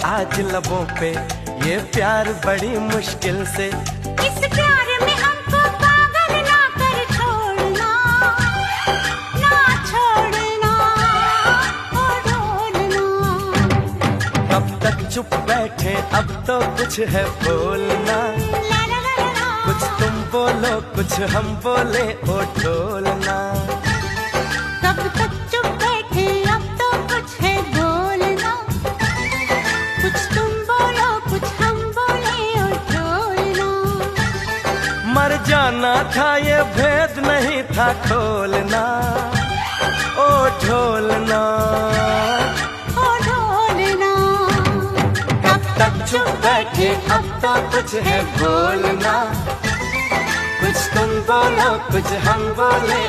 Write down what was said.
आज लबों पे ये प्यार बड़ी मुश्किल से। इस प्यार में हमको पागल ना कर छोड़ना, ना छोड़ना ओ ढोलना। कब तक चुप बैठे अब तो कुछ है बोलना, कुछ तुम बोलो कुछ हम बोले ओ ढोलना। कब तक चुप बैठे अब तो कुछ है बोलना, कुछ तुम बोलो कुछ हम बोले ओ ढोलना। मर जाना था ये भेद नहीं था खोलना ओ ढोलना, ओ ढोलना। कब तक चुप बैठे अब तो कुछ है बोलना, कुछ तुम बोलो कुछ हम बोले